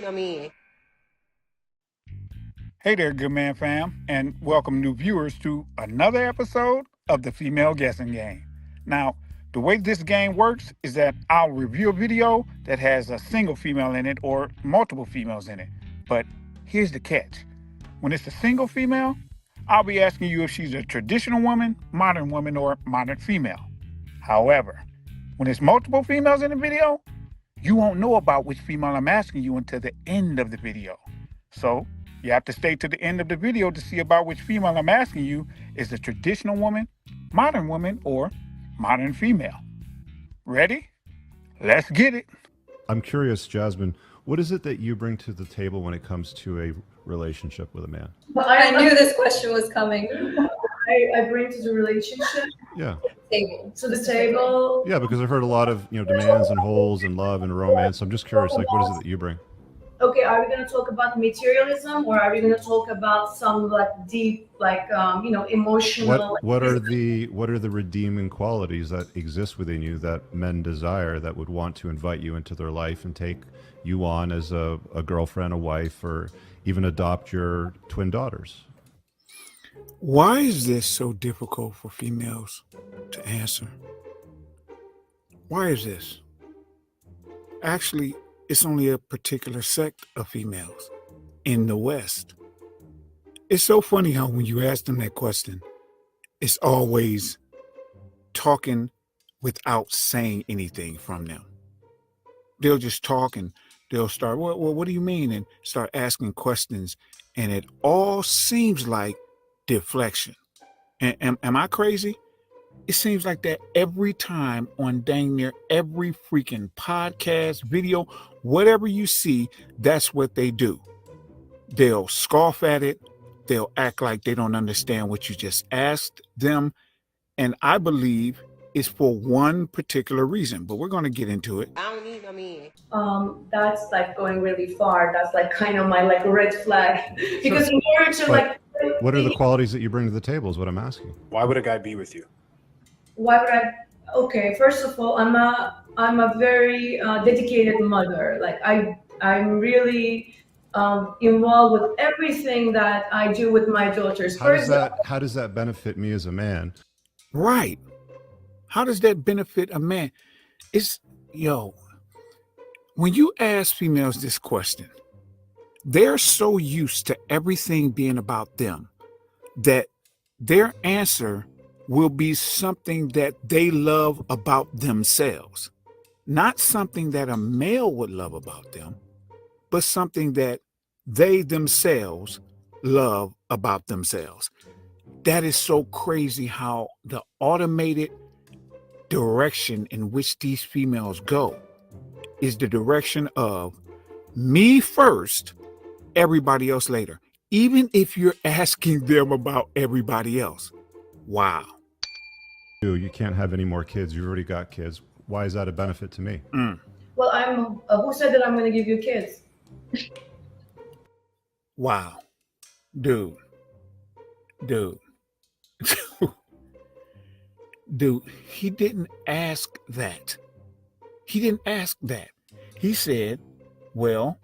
Hey there, good man fam, and welcome new viewers to another episode of the Female Guessing Game. Now, the way this game works is that I'll review a video that has a single female in it or multiple females in it. But here's the catch. When it's a single female, I'll be asking you if she's a traditional woman, or modern female. However, when it's multiple females in the video, you won't know about which female I'm asking you until the end of the video. So, you have to stay to the end of the video to see about which female I'm asking you is a traditional woman, or modern female. Ready? Let's get it. I'm curious, Jasmine, what is it that you bring to the table when it comes to a relationship with a man? I knew this question was coming. I bring to the relationship. Yeah. Table. To the table. Yeah, because I've heard a lot of demands and holes and love and romance. So I'm just curious, like, what is it that you bring? Okay, are we going to talk about materialism, or are we going to talk about some like deep, like emotional? What are the redeeming qualities that exist within you that men desire, that would want to invite you into their life and take you on as a girlfriend, a wife, or even adopt your twin daughters? Why is this so difficult for females to answer? Why is this? Actually, it's only a particular sect of females in the West. It's so funny how when you ask them that question, it's always talking without saying anything from them. They'll just talk and they'll start, well, what do you mean? And start asking questions. And it all seems like deflection. And am I crazy? It seems like that every time on dang near every freaking podcast, video, whatever you see, that's what they do. They'll scoff at it. They'll act like they don't understand what you just asked them. And I believe it's for one particular reason, but we're going to get into it. I don't need no man. That's like going really far. That's like kind of my like red flag. Because in order to like... What are the qualities that you bring to the table is what I'm asking. Why would a guy be with you? Why would I? Okay, first of all, I'm a very dedicated mother. Like I'm really involved with everything that I do with my daughters. How does that benefit me as a man? Right. How does that benefit a man? When you ask females this question, they're so used to everything being about them that their answer will be something that they love about themselves. Not something that a male would love about them, but something that they themselves love about themselves. That is so crazy how the automated direction in which these females go is the direction of me first, everybody else later. Even if you're asking them about everybody else. Wow. You can't have any more kids. You've already got kids. Why is that a benefit to me? Well, who said that I'm going to give you kids? Wow. Dude. Dude, he didn't ask that. He said, well,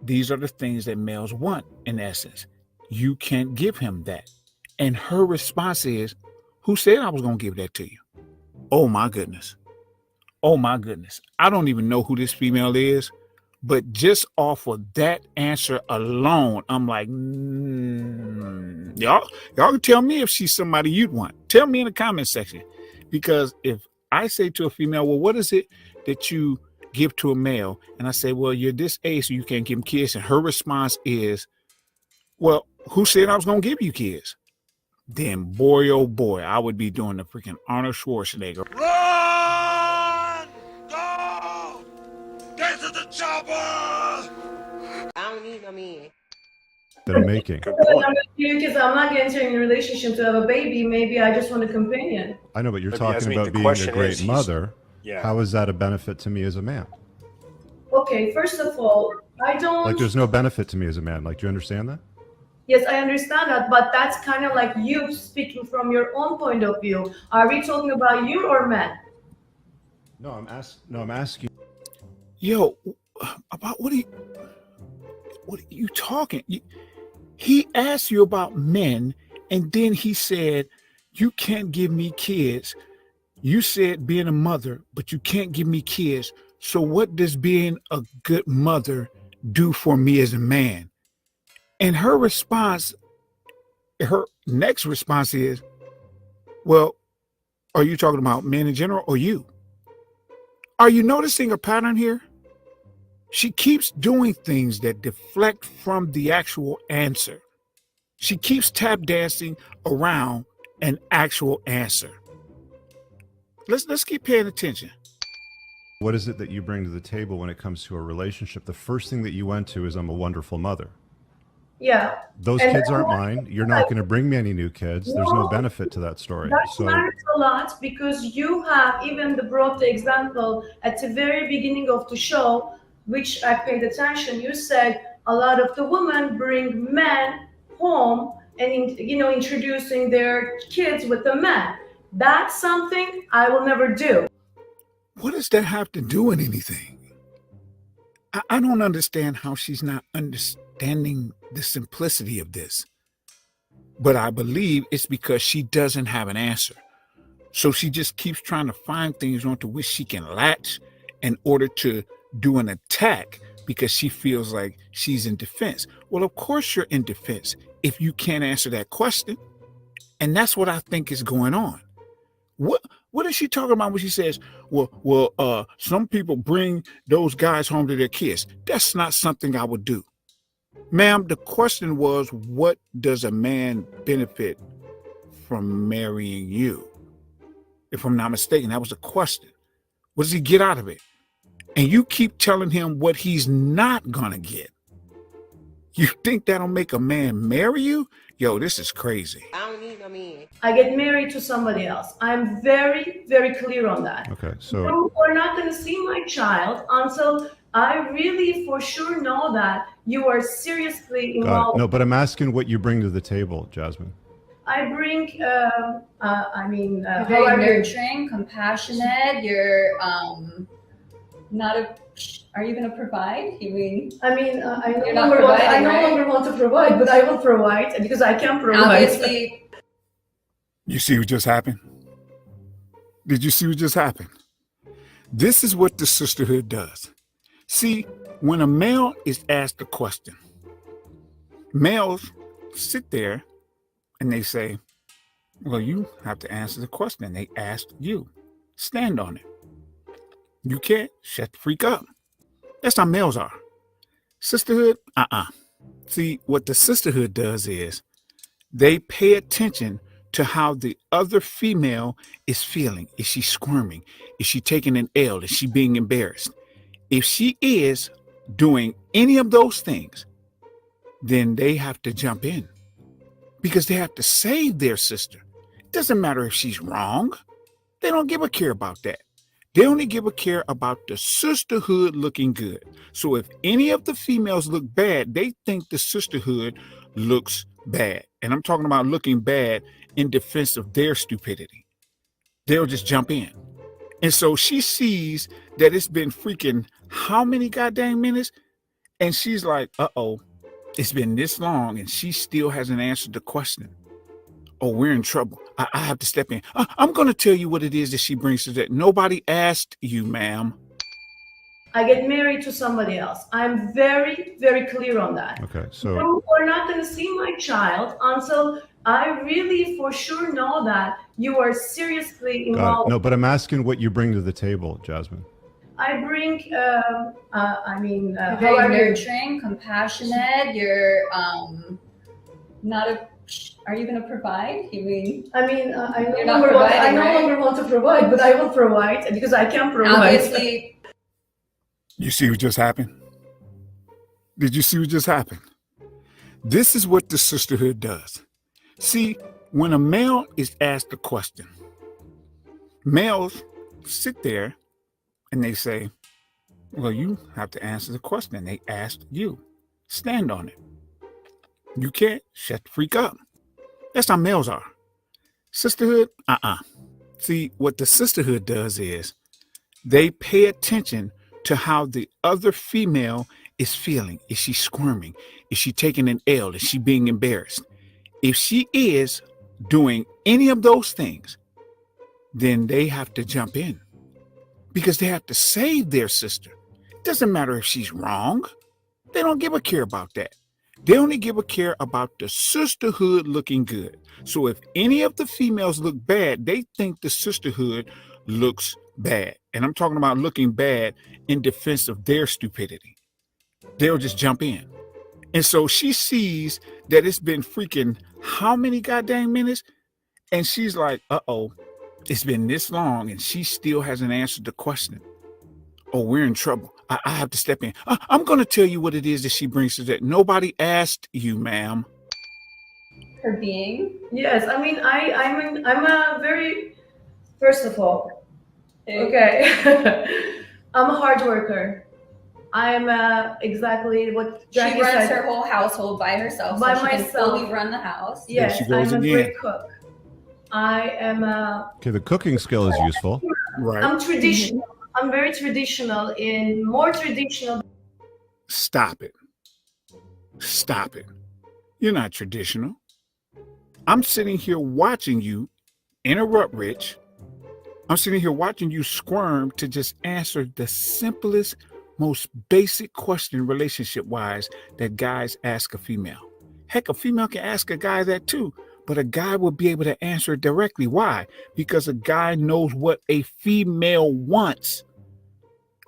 these are the things that males want, in essence. You can't give him that. And her response is, who said I was going to give that to you? Oh my goodness. I don't even know who this female is, but just off of that answer alone, I'm like, y'all can tell me if she's somebody you'd want. Tell me in the comment section. Because if I say to a female, well, what is it that you give to a male? And I say, well, you're this age, so you can't give him kids. And her response is, well, who said I was going to give you kids? Then boy, oh boy, I would be doing the freaking Arnold Schwarzenegger. Run! Go! Get to the chopper! I don't need no man. That I'm making. Because I'm not getting into any relationship to have a baby. Maybe I just want a companion. I know, but you're talking about being a great mother. Yeah. How is that a benefit to me as a man? Okay, first of all, I don't... Like, there's no benefit to me as a man. Like, do you understand that? Yes, I understand that, but that's kind of like you speaking from your own point of view. Are we talking about you or men? No, I'm asking. Yo, about what do you... what are you talking? He asked you about men, and then he said, you can't give me kids. You said being a mother, but you can't give me kids. So what does being a good mother do for me as a man? And her next response is, well, are you talking about men in general or you? Are you noticing a pattern here? She keeps doing things that deflect from the actual answer. She keeps tap dancing around an actual answer. Let's keep paying attention. What is it that you bring to the table when it comes to a relationship? The first thing that you went to is, I'm a wonderful mother. Yeah. Those And kids aren't mine. You're not going to bring me any new kids. There's no benefit to that story. That So matters a lot because you have even brought the example at the very beginning of the show, which I paid attention. You said a lot of the women bring men home and introducing their kids with the men. That's something I will never do. What does that have to do with anything? I don't understand how she's not understanding the simplicity of this. But I believe it's because she doesn't have an answer. So she just keeps trying to find things onto which she can latch in order to do an attack because she feels like she's in defense. Well, of course you're in defense if you can't answer that question. And that's what I think is going on. What is she talking about when she says, well, some people bring those guys home to their kids? That's not something I would do. Ma'am, the question was, what does a man benefit from marrying you? If I'm not mistaken, that was the question. What does he get out of it? And you keep telling him what he's not gonna get. You think that'll make a man marry you? Yo, this is crazy. I don't need no man. I get married to somebody else. I'm very, very clear on that. okay, so You are not going to see my child until I really for sure know that you are seriously got involved. it. No, but I'm asking what you bring to the table, Jasmine. I bring, You're how very I nurturing, compassionate. You're not a. Are you going to provide? You mean I You're no not longer want, I providing, no right? longer want to provide, but I will provide because I can provide. obviously? You see what just happened? Did you see what just happened? This is what the sisterhood does. See, when a male is asked a question, males sit there and they say, well, you have to answer the question. They asked you. Stand on it. You can't, shut the freak up. That's how males are. Sisterhood, See, what the sisterhood does is they pay attention to how the other female is feeling. Is she squirming? Is she taking an L? Is she being embarrassed? If she is doing any of those things, then they have to jump in because they have to save their sister. It doesn't matter if she's wrong. They don't give a care about that. They only give a care about the sisterhood looking good. So if any of the females look bad, they think the sisterhood looks bad. And I'm talking about looking bad in defense of their stupidity. They'll just jump in. And so she sees that it's been freaking how many goddamn minutes? And she's like, uh-oh, it's been this long and she still hasn't answered the question. Oh, we're in trouble. I have to step in. I'm going to tell you what it is that she brings to that. Nobody asked you, ma'am. I get married to somebody else. I'm very, very clear on that. Okay, so You are not going to see my child until I really for sure know that you are seriously got involved. it. No, but I'm asking what you bring to the table, Jasmine. I bring, You're how very I nurturing, compassionate. You're not a. Are you going to provide? You mean I You're no not longer want, I providing, no right? longer want to provide, but I will provide because I can provide. obviously? You see what just happened? Did you see what just happened? This is what the sisterhood does. See, when a male is asked a question, males sit there and they say, well, you have to answer the question. They asked you. Stand on it. You can't, shut the freak up. That's how males are. Sisterhood, See, what the sisterhood does is they pay attention to how the other female is feeling. Is she squirming? Is she taking an L? Is she being embarrassed? If she is doing any of those things, then they have to jump in because they have to save their sister. It doesn't matter if she's wrong. They don't give a care about that. They only give a care about the sisterhood looking good. So if any of the females look bad, they think the sisterhood looks bad. And I'm talking about looking bad in defense of their stupidity. They'll just jump in. And so she sees that it's been freaking how many goddamn minutes? And she's like, uh-oh, it's been this long and she still hasn't answered the question. Oh, we're in trouble. I have to step in. I'm going to tell you what it is that she brings to that. Nobody asked you, ma'am. Her being. Yes, I mean, I'm a very, first of all, okay, I'm a hard worker. I'm exactly what She Jackie runs said. her whole household by herself, By so she can myself. fully run the house. Yes, There she goes I'm a again. great cook. I am Okay, the cooking skill is useful. Right. I'm traditional. I'm very traditional, more traditional. Stop it. Stop it. You're not traditional. I'm sitting here watching you interrupt Rich. I'm sitting here watching you squirm to just answer the simplest, most basic question relationship-wise that guys ask a female. Heck, a female can ask a guy that too, but a guy will be able to answer it directly. Why? Because a guy knows what a female wants.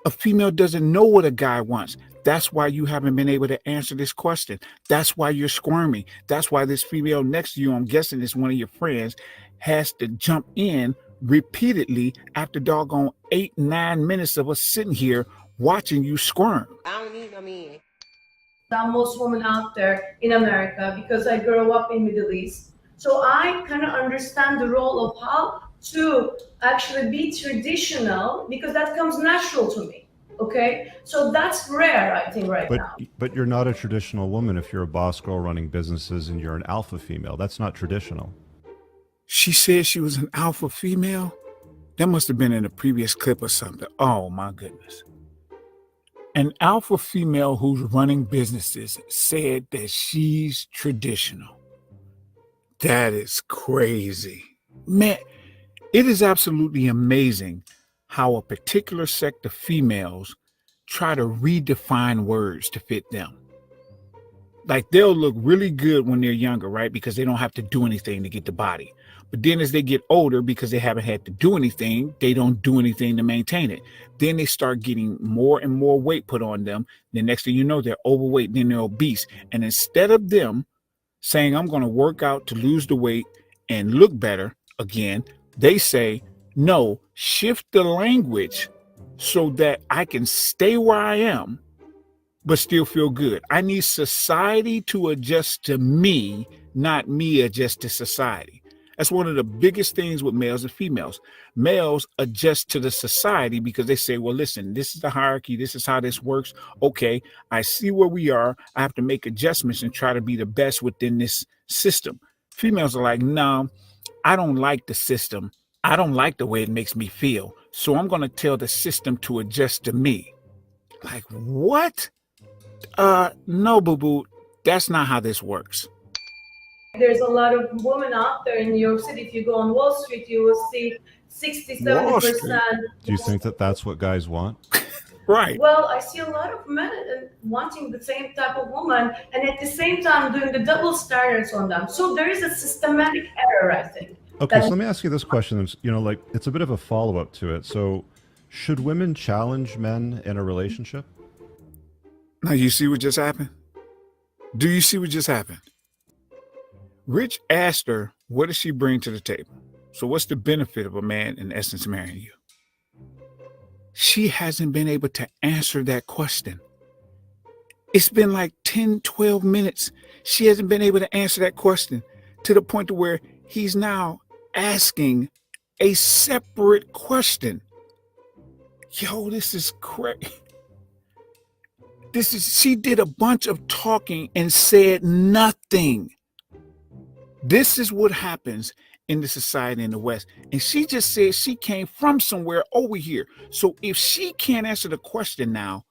A female doesn't know what a guy wants. That's why you haven't been able to answer this question. That's why you're squirming. That's why this female next to you, I'm guessing it's one of your friends, has to jump in repeatedly after doggone 8-9 minutes of us sitting here watching you squirm. I don't need no man. The most women out there in America because I grew up in Middle East. So I kind of understand the role of how to actually be traditional because that comes natural to me. Okay, so that's rare, I think, right now. But you're not a traditional woman if you're a boss girl running businesses and you're an alpha female. That's not traditional. She said she was an alpha female? That must have been in a previous clip or something. Oh my goodness. An alpha female who's running businesses said that she's traditional. That is crazy. Man, it is absolutely amazing how a particular sect of females try to redefine words to fit them. Like they'll look really good when they're younger, right? Because they don't have to do anything to get the body. But then as they get older, because they haven't had to do anything, they don't do anything to maintain it. Then they start getting more and more weight put on them. The next thing you know, they're overweight, then they're obese. And instead of them saying, I'm going to work out to lose the weight and look better again, they say, no, shift the language so that I can stay where I am, but still feel good. I need society to adjust to me, not me adjust to society. That's one of the biggest things with males and females. Males adjust to the society because they say, well, listen, this is the hierarchy. This is how this works. Okay, I see where we are. I have to make adjustments and try to be the best within this system. Females are like, no, I don't like the system. I don't like the way it makes me feel. So I'm going to tell the system to adjust to me. Like, what? No, boo-boo. That's not how this works. There's a lot of women out there in New York City. If you go on Wall Street, you will see 60-70%. Do you think that that's what guys want? Right. Well, I see a lot of men wanting the same type of woman and at the same time doing the double standards on them. So there is a systematic error, I think. Okay, so let me ask you this question. Like it's a bit of a follow-up to it. So should women challenge men in a relationship? Now you see what just happened? Do you see what just happened? Rich asked her, what does she bring to the table? So what's the benefit of a man, in essence, marrying you? She hasn't been able to answer that question. It's been like 10, 12 minutes. She hasn't been able to answer that question to the point to where he's now asking a separate question. Yo, this is crazy. She did a bunch of talking and said nothing. This is what happens in the society in the West. And she just said she came from somewhere over here. So if she can't answer the question now,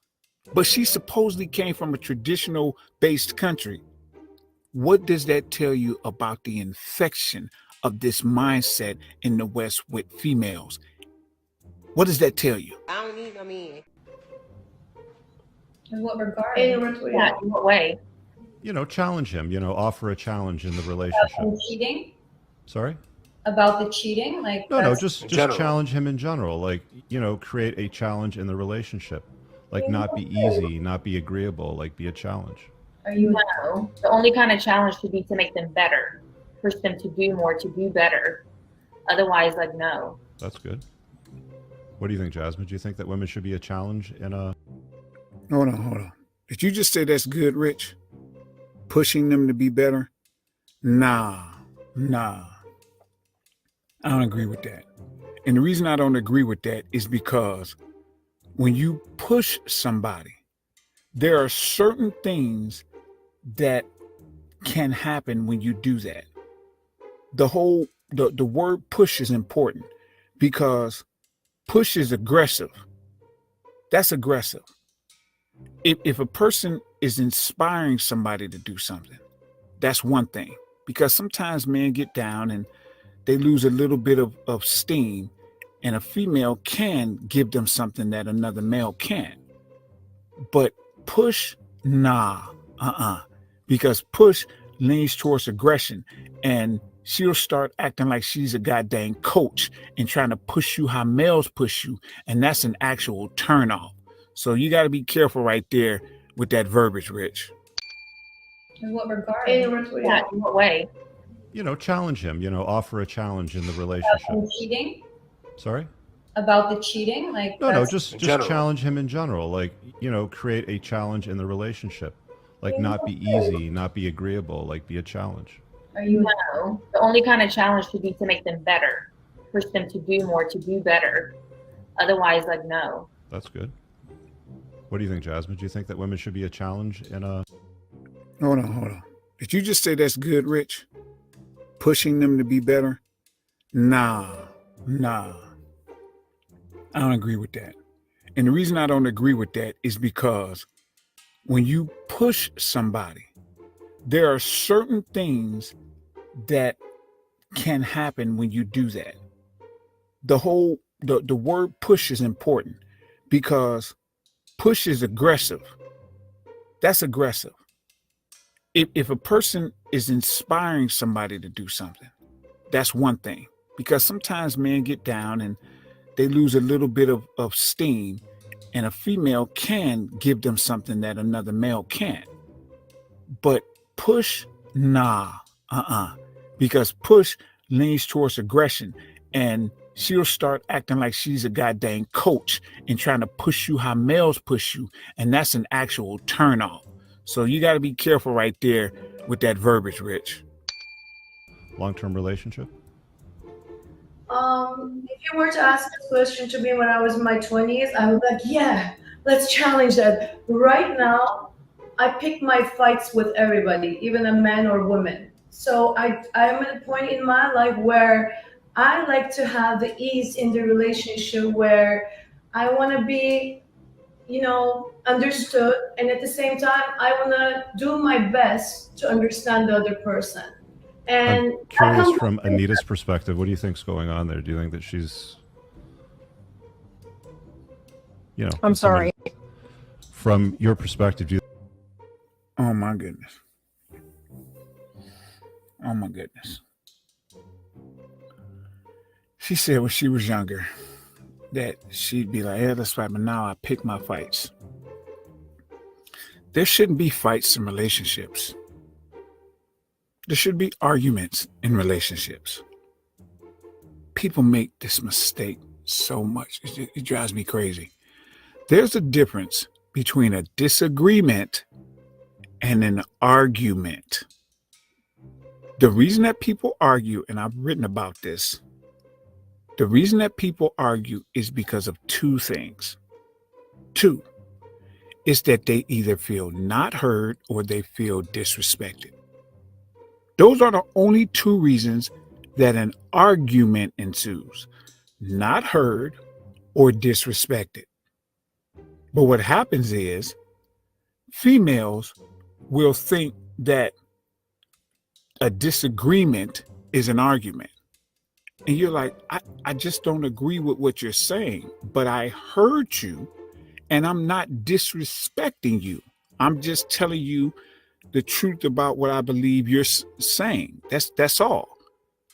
but she supposedly came from a traditional based country. What does that tell you about the infection of this mindset in the West with females? What does that tell you? I don't need no man. In what regard? In what way? Challenge him, offer a challenge in the About relationship. him cheating? Sorry? About the cheating? Like No, that's- just general. challenge him in general. Like, create a challenge in the relationship. Like, not be easy, not be agreeable, like, be a challenge. Are you No. The only kind of challenge should be to make them better, push them to do more, to do better. Otherwise, like, no. That's good. What do you think, Jasmine? Do you think that women should be a challenge in a... Hold on. Did you just say that's good, Rich? Pushing them to be better? Nah. I don't agree with that. And the reason I don't agree with that is because when you push somebody, there are certain things that can happen when you do that. The word push is important because push is aggressive. That's aggressive. If a person is inspiring somebody to do something, that's one thing. Because sometimes men get down and they lose a little bit of steam, and a female can give them something that another male can't. But push, nah, because push leans towards aggression, and she'll start acting like she's a goddamn coach and trying to push you how males push you, and that's an actual turnoff. So you got to be careful right there with that verbiage, Rich. in what regard? In what way? Challenge him, offer a challenge in the About relationship. him cheating? Sorry? About the cheating? Like No, that's- just general. challenge him in general. Like, create a challenge in the relationship. Like, not be easy, not be agreeable, like, be a challenge. Are you No. The only kind of challenge should be to make them better, push them to do more, to do better. Otherwise, like, no. That's good. What do you think, Jasmine? Do you think that women should be a challenge in a... Hold on. Did you just say that's good, Rich? Pushing them to be better? Nah. I don't agree with that. And the reason I don't agree with that is because when you push somebody, there are certain things that can happen when you do that. The word push is important because push is aggressive. That's aggressive. If a person is inspiring somebody to do something, that's one thing. Because sometimes men get down and they lose a little bit of steam, and a female can give them something that another male can't. But push, nah, because push leans towards aggression, and she'll start acting like she's a goddamn coach and trying to push you how males push you, and that's an actual turnoff. So you got to be careful right there with that verbiage, Rich. Long-term relationship? If you were to ask this question to me when I was in my 20s, I would be like, yeah, let's challenge that. Right now, I pick my fights with everybody, even a man or woman. So I'm at a point in my life where I like to have the ease in the relationship where I want to be, understood. And at the same time, I want to do my best to understand the other person. And I'm curious from Anita's perspective, what do you think's going on there? Do you think that she's, I'm sorry. From your perspective, do you... Oh my goodness. She said when she was younger that she'd be like, yeah, let's fight, but now I pick my fights. There shouldn't be fights in relationships. There should be arguments in relationships. People make this mistake so much. It drives me crazy. There's a difference between a disagreement and an argument. The reason that people argue, and I've written about this, the reason that people argue is because of two things. Two, is that they either feel not heard or they feel disrespected. Those are the only two reasons that an argument ensues. Not heard or disrespected. But what happens is females will think that a disagreement is an argument. And you're like, I just don't agree with what you're saying, but I heard you and I'm not disrespecting you. I'm just telling you the truth about what I believe you're saying. That's all.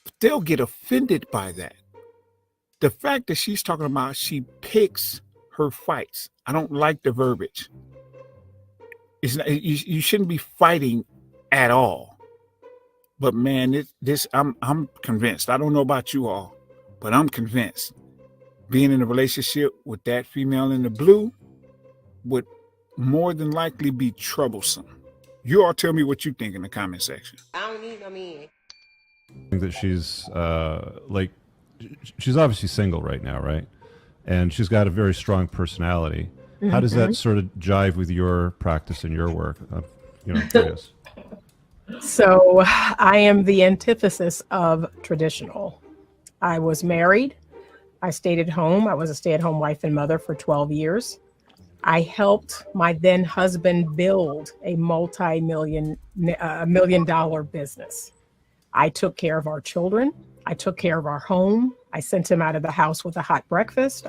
But they'll get offended by that. The fact that she's talking about she picks her fights. I don't like the verbiage. It's not, you shouldn't be fighting at all. But man, I'm convinced. I don't know about you all, but I'm convinced. Being in a relationship with that female in the blue would more than likely be troublesome. You all tell me what you think in the comment section. I don't need no man. I think that she's she's obviously single right now, right? And she's got a very strong personality. Mm-hmm. How does that sort of jive with your practice and your work? I'm curious. So I am the antithesis of traditional. I was married. I stayed at home. I was a stay-at-home wife and mother for 12 years. I helped my then husband build a $multi-million business. I took care of our children. I took care of our home. I sent him out of the house with a hot breakfast.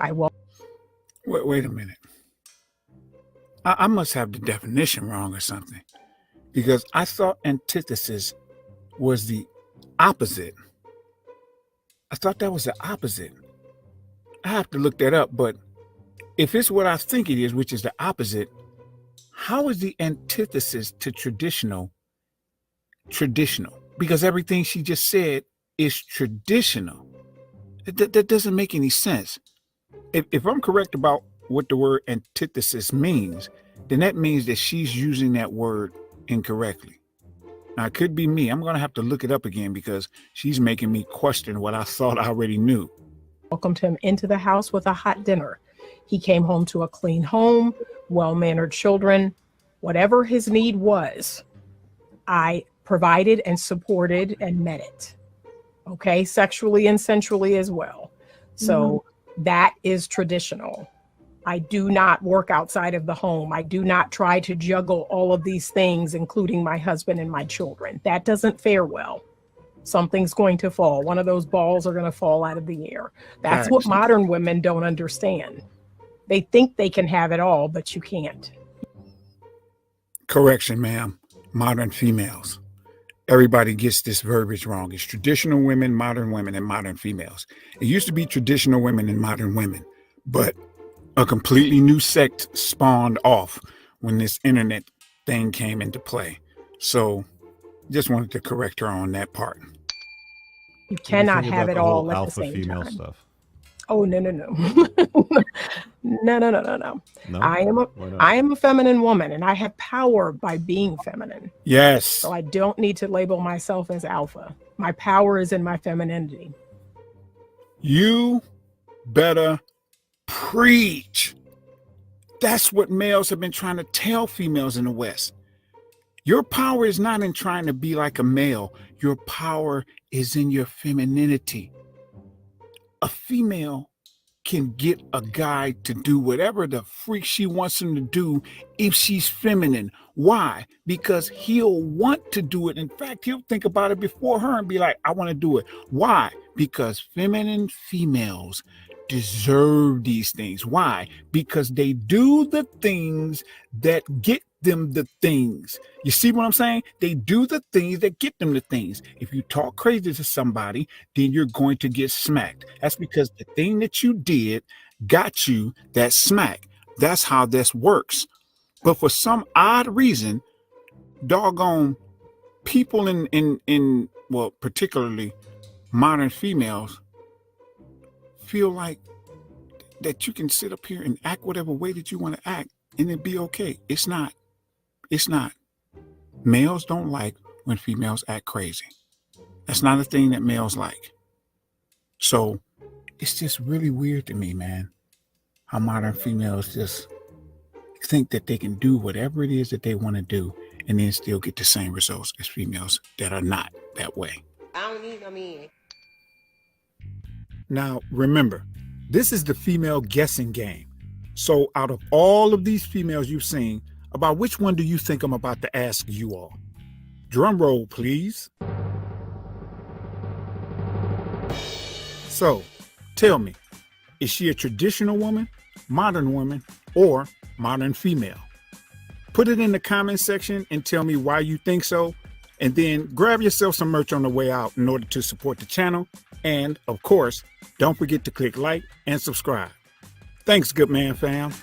Wait a minute. I must have the definition wrong or something, because I thought antithesis was the opposite. I thought that was the opposite. I have to look that up, but if it's what I think it is, which is the opposite, how is the antithesis to traditional? Because everything she just said is traditional. That doesn't make any sense. If I'm correct about what the word antithesis means, then that means that she's using that word incorrectly. Now, it could be me. I'm going to have to look it up again because she's making me question what I thought I already knew. Welcomed him into the house with a hot dinner. He came home to a clean home, well-mannered children. Whatever his need was, I provided and supported and met it. Okay, sexually and sensually as well. So that is traditional. I do not work outside of the home. I do not try to juggle all of these things, including my husband and my children. That doesn't fare well. Something's going to fall. One of those balls are going to fall out of the air. That's what modern women don't understand. They think they can have it all, but you can't. Correction, ma'am. Modern females. Everybody gets this verbiage wrong. It's traditional women, and modern females. It used to be traditional women and modern women, but a completely new sect spawned off when this internet thing came into play. So just wanted to correct her on that part. You cannot have it all at the same female time. Stuff? Oh, no. No. I am a feminine woman, and I have power by being feminine. Yes. So I don't need to label myself as alpha. My power is in my femininity. You better preach. That's what males have been trying to tell females in the West. Your power is not in trying to be like a male. Your power is in your femininity. A female can get a guy to do whatever the freak she wants him to do if she's feminine. Why? Because he'll want to do it. In fact, he'll think about it before her and be like, I want to do it. Why? Because feminine females deserve these things. Why? Because they do the things that get them the things. You see what I'm saying? They do the things that get them the things. If you talk crazy to somebody, then you're going to get smacked. That's because the thing that you did got you that smack. That's how this works. But for some odd reason, doggone people in well, particularly modern females, feel like that you can sit up here and act whatever way that you want to act and it be okay. It's not. It's not. Males don't like when females act crazy. That's not a thing that males like. So it's just really weird to me, man, how modern females just think that they can do whatever it is that they want to do and then still get the same results as females that are not that way. I don't need no man. Now, remember, this is the female guessing game. So out of all of these females you've seen, about which one do you think I'm about to ask you all? Drum roll, please. So, tell me, is she a traditional woman, modern woman, or modern female? Put it in the comment section and tell me why you think so. And then grab yourself some merch on the way out in order to support the channel. And of course, don't forget to click like and subscribe. Thanks, good man fam.